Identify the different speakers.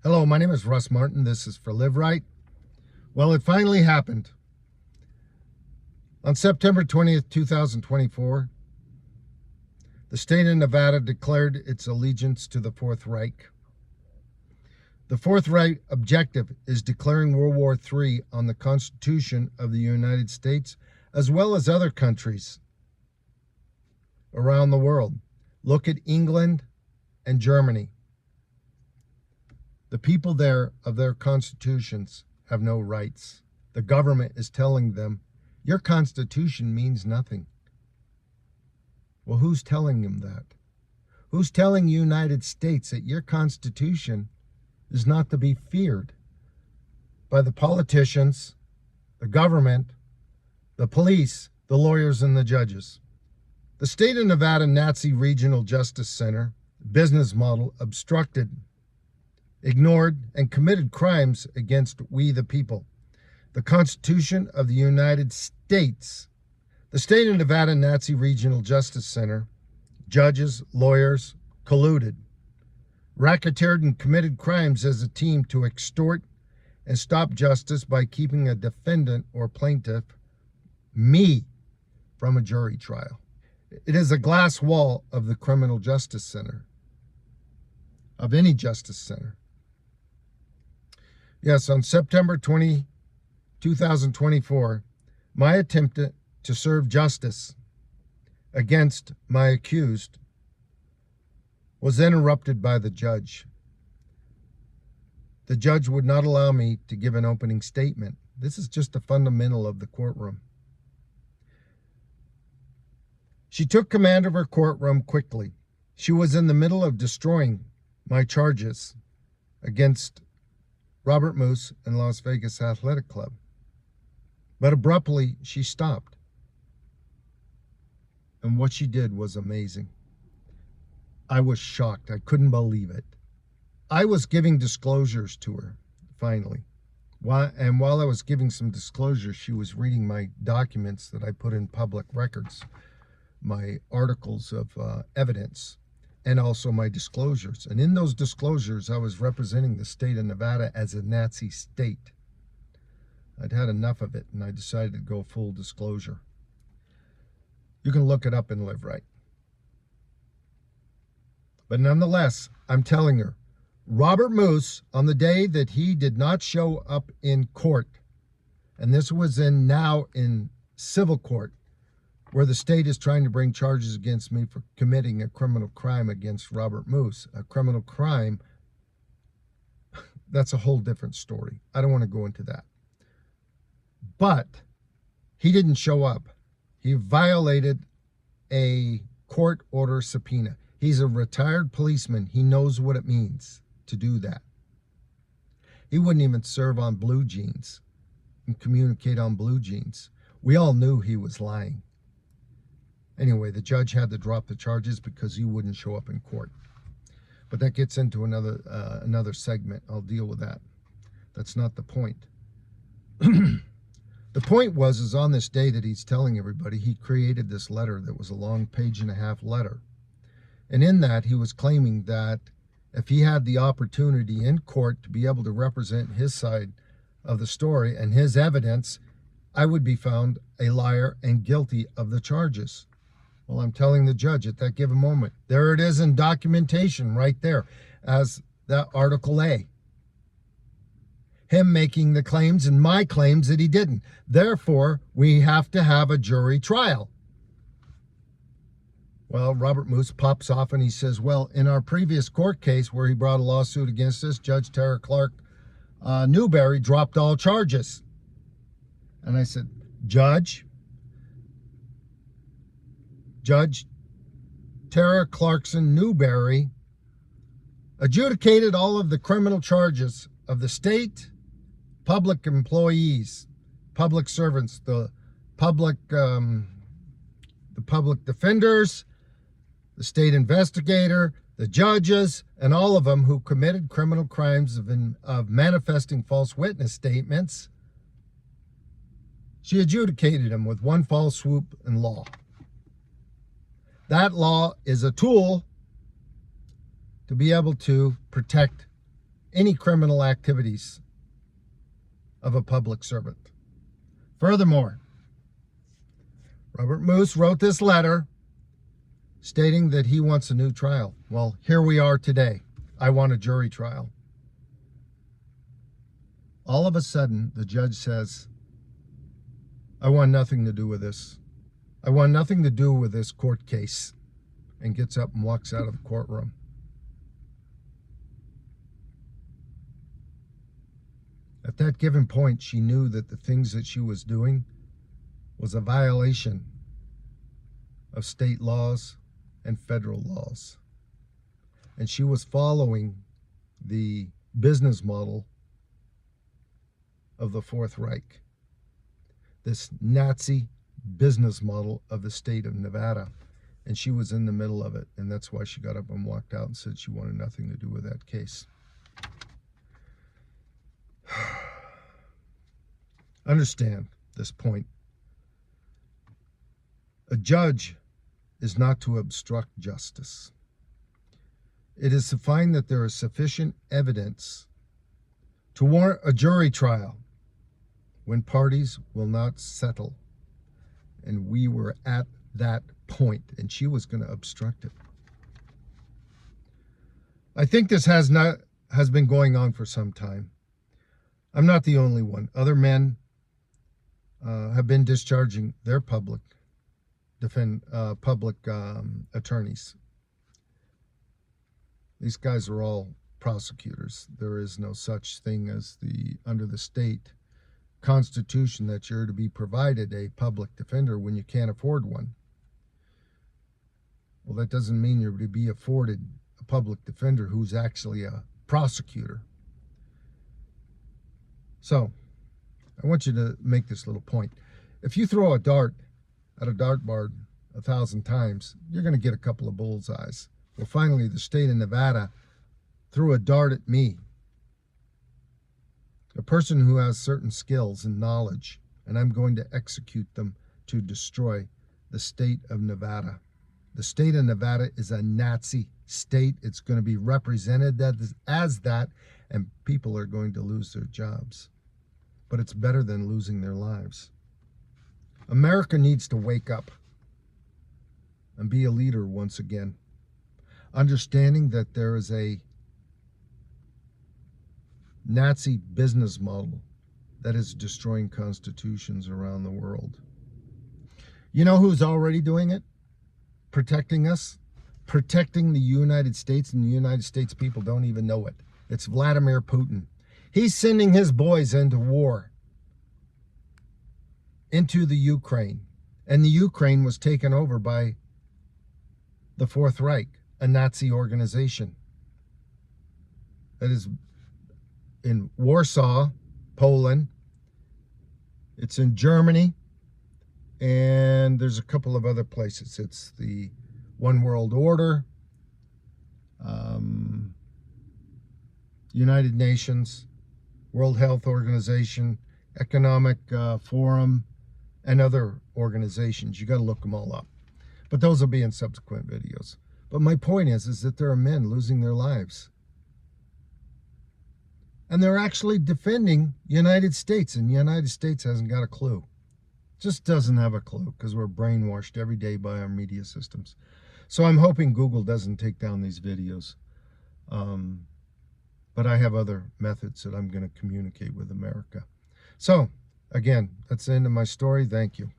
Speaker 1: Hello, my name is Russ Martin. This is for LivRight. Well, it finally happened. On September 20th, 2024, the state of Nevada declared its allegiance to the Fourth Reich. The Fourth Reich objective is declaring World War III on the Constitution of the United States, as well as other countries around the world. Look at England and Germany. The people there of their constitutions have no rights. The government is telling them, your constitution means nothing. Well, who's telling them that? Who's telling the United States that your constitution is not to be feared by the politicians, the government, the police, the lawyers, and the judges? The state of Nevada Nazi Regional Justice Center business model obstructed, ignored, and committed crimes against we the people. The Constitution of the United States. The state of Nevada Nazi Regional Justice Center, judges, lawyers, colluded, racketeered, and committed crimes as a team to extort and stop justice by keeping a defendant or plaintiff, me, from a jury trial. It is a glass wall of the criminal justice center, of any justice center. Yes, on September 20, 2024, my attempt to serve justice against my accused was interrupted by the judge. The judge would not allow me to give an opening statement. This is just a fundamental of the courtroom. She took command of her courtroom quickly. She was in the middle of destroying my charges against Robert Moose and Las Vegas Athletic Club. But abruptly, she stopped. And what she did was amazing. I was shocked. I couldn't believe it. I was giving disclosures to her, finally. And while I was giving some disclosures, she was reading my documents that I put in public records, my articles of evidence, and also my disclosures. And in those disclosures, I was representing the state of Nevada as a Nazi state. I'd had enough of it, and I decided to go full disclosure. You can look it up in LivRight. But nonetheless, I'm telling her, Robert Moose, on the day that he did not show up in court, and this was now in civil court, where the state is trying to bring charges against me for committing a criminal crime against Robert Moose. A criminal crime, that's a whole different story. I don't want to go into that. But he didn't show up. He violated a court order subpoena. He's a retired policeman. He knows what it means to do that. He wouldn't even serve on blue jeans and communicate on blue jeans. We all knew he was lying. Anyway, the judge had to drop the charges because he wouldn't show up in court. But that gets into another segment. I'll deal with that. That's not the point. The point is on this day that he's telling everybody, he created this letter that was a long 1.5-page letter. And in that, he was claiming that if he had the opportunity in court to be able to represent his side of the story and his evidence, I would be found a liar and guilty of the charges. Well, I'm telling the judge at that given moment, there it is in documentation right there as that Article A. Him making the claims and my claims that he didn't. Therefore, we have to have a jury trial. Well, Robert Moose pops off and he says, well, in our previous court case where he brought a lawsuit against us, Judge Tara Clark Newberry dropped all charges. And I said, Judge Tara Clarkson Newberry adjudicated all of the criminal charges of the state, public employees, public servants, the public defenders, the state investigator, the judges, and all of them who committed criminal crimes of manifesting false witness statements. She adjudicated them with one fell swoop in law. That law is a tool to be able to protect any criminal activities of a public servant. Furthermore, Robert Moose wrote this letter stating that he wants a new trial. Well, here we are today. I want a jury trial. All of a sudden, the judge says, I want nothing to do with this. I want nothing to do with this court case, and gets up and walks out of the courtroom. At that given point, she knew that the things that she was doing was a violation of state laws and federal laws. And she was following the business model of the Fourth Reich, this Nazi business model of the state of Nevada. And she was in the middle of it, and that's why she got up and walked out and said she wanted nothing to do with that case. Understand this point. A judge is not to obstruct justice. It is to find that there is sufficient evidence to warrant a jury trial when parties will not settle. And we were at that point, and she was going to obstruct it. I think this has been going on for some time. I'm not the only one. Other men have been discharging their public attorneys. These guys are all prosecutors. There is no such thing as under the state constitution that you're to be provided a public defender when you can't afford one. Well, that doesn't mean you're to be afforded a public defender who's actually a prosecutor. So, I want you to make this little point. If you throw a dart at a dartboard 1,000 times, you're going to get a couple of bullseyes. Well, finally, the state of Nevada threw a dart at me, a person who has certain skills and knowledge, and I'm going to execute them to destroy the state of Nevada. The state of Nevada is a Nazi state. It's going to be represented as that, and people are going to lose their jobs. But it's better than losing their lives. America needs to wake up and be a leader once again, understanding that there is a Nazi business model that is destroying constitutions around the world. You know who's already doing it? Protecting us, protecting the United States, and the United States people don't even know it. It's Vladimir Putin. He's sending his boys into war, into the Ukraine. And the Ukraine was taken over by the Fourth Reich, a Nazi organization that is in Warsaw, Poland. It's in Germany. And there's a couple of other places. It's the One World Order, United Nations, World Health Organization, Economic Forum, and other organizations. You got to look them all up. But those will be in subsequent videos. But my point is that there are men losing their lives. And they're actually defending the United States, and the United States hasn't got a clue. Just doesn't have a clue, because we're brainwashed every day by our media systems. So I'm hoping Google doesn't take down these videos. But I have other methods that I'm going to communicate with America. So, again, that's the end of my story. Thank you.